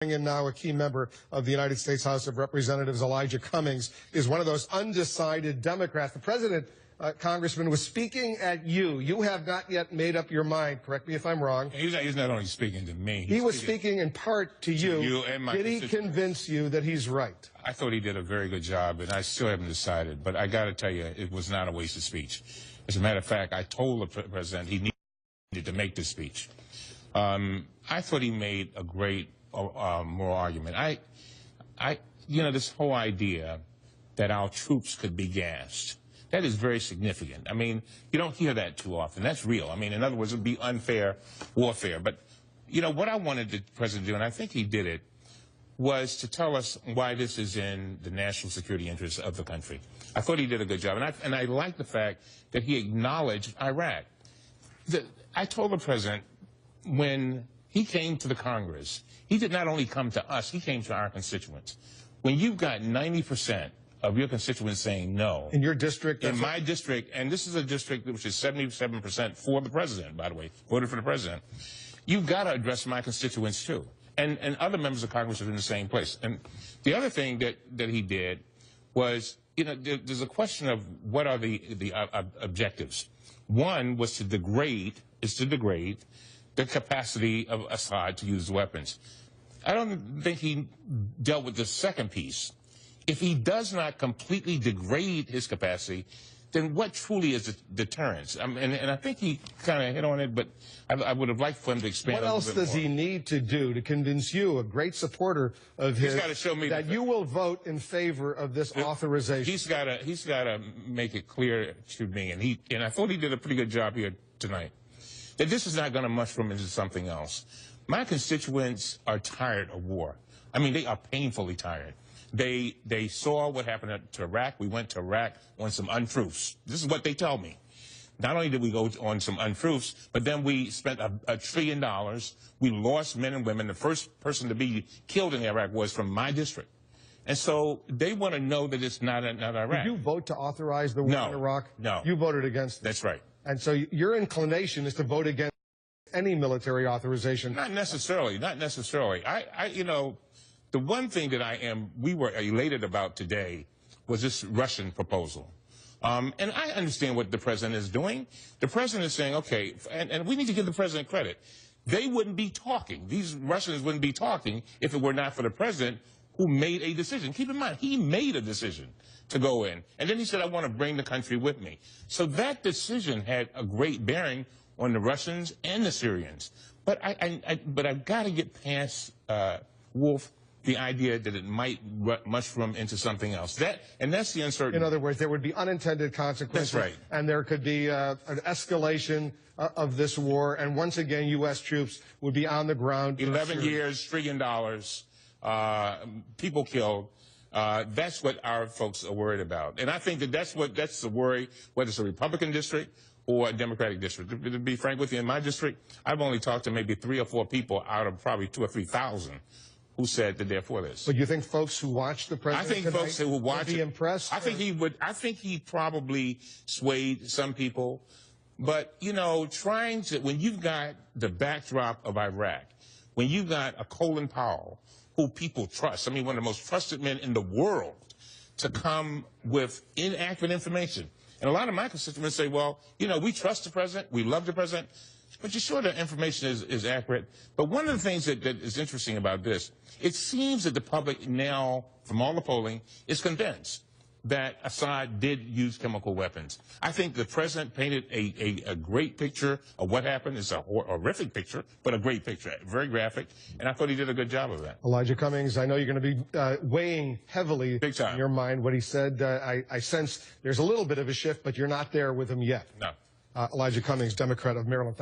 And now a key member of the United States House of Representatives, Elijah Cummings, is one of those undecided Democrats. The president, Congressman, was speaking at you. You have not yet made up your mind. Correct me if I'm wrong. He's not only speaking to me. He was speaking in part to you. Did he convince you that he's right? I thought he did a very good job, and I still haven't decided. But I got to tell you, it was not a waste of speech. As a matter of fact, I told the president he needed to make this speech. I thought he made a great moral argument. This whole idea that our troops could be gassed, that is very significant. I mean, you don't hear that too often. That's real. I mean, in other words, it would be unfair warfare. But, what I wanted the president to do, and I think he did it, was to tell us why this is in the national security interests of the country. I thought he did a good job. And I like the fact that he acknowledged Iraq. I told the president when he came to the Congress, he did not only come to us, he came to our constituents. When you've got 90% of your constituents saying no. In your district? In my district, and this is a district which is 77% for the president, by the way, voted for the president. You've got to address my constituents too. And other members of Congress are in the same place. And the other thing that he did was, there's a question of what are the objectives. One was to degrade the capacity of Assad to use weapons. I don't think he dealt with the second piece. If he does not completely degrade his capacity, then what truly is deterrence? And I think he kind of hit on it, but I would have liked for him to expand. What else does he need to do to convince you, a great supporter of his, got to show me that you will vote in favor of this authorization? He's got to make it clear to me, and I thought he did a pretty good job here tonight, that this is not going to mushroom into something else. My constituents are tired of war. I mean, they are painfully tired. They saw what happened to Iraq. We went to Iraq on some untruths. This is what they tell me. Not only did we go on some untruths, but then we spent $1 trillion. We lost men and women. The first person to be killed in Iraq was from my district. And so they want to know that it's not Iraq. Did you vote to authorize the war in Iraq? No. You voted against it. That's right. And so your inclination is to vote against any military authorization? Not necessarily. Not necessarily. The one thing that we were elated about today was this Russian proposal. And I understand what the president is doing. The president is saying, okay, and we need to give the president credit. They wouldn't be talking. These Russians wouldn't be talking if it were not for the president who made a decision. Keep in mind, he made a decision to go in. And then he said, I want to bring the country with me. So that decision had a great bearing on the Russians and the Syrians. But I've got to get past, Wolf, the idea that it might mushroom into something else. And that's the uncertainty. In other words, there would be unintended consequences. That's right. And there could be an escalation of this war. And once again, U.S. troops would be on the ground. 11 years, $1 trillion, people killed. That's what our folks are worried about. And I think that's the worry, whether it's a Republican district or a Democratic district. To be frank with you, in my district, I've only talked to maybe 3 or 4 people out of probably 2,000 or 3,000 who said that they're for this. But you think folks who watch the president would be impressed? I think he would. I think he probably swayed some people. But, when you've got the backdrop of Iraq, when you've got a Colin Powell, who people trust, I mean, one of the most trusted men in the world, to come with inaccurate information. And a lot of my constituents say, well, we trust the president, we love the president, but you're sure the information is accurate. But one of the things that is interesting about this, it seems that the public now, from all the polling, is convinced that Assad did use chemical weapons. I think the president painted a great picture of what happened. It's a horrific picture, but a great picture, very graphic, and I thought he did a good job of that. Elijah Cummings, I know you're going to be weighing heavily Big time. in your mind what he said. I sense there's a little bit of a shift, but you're not there with him yet. No. Elijah Cummings, Democrat of Maryland.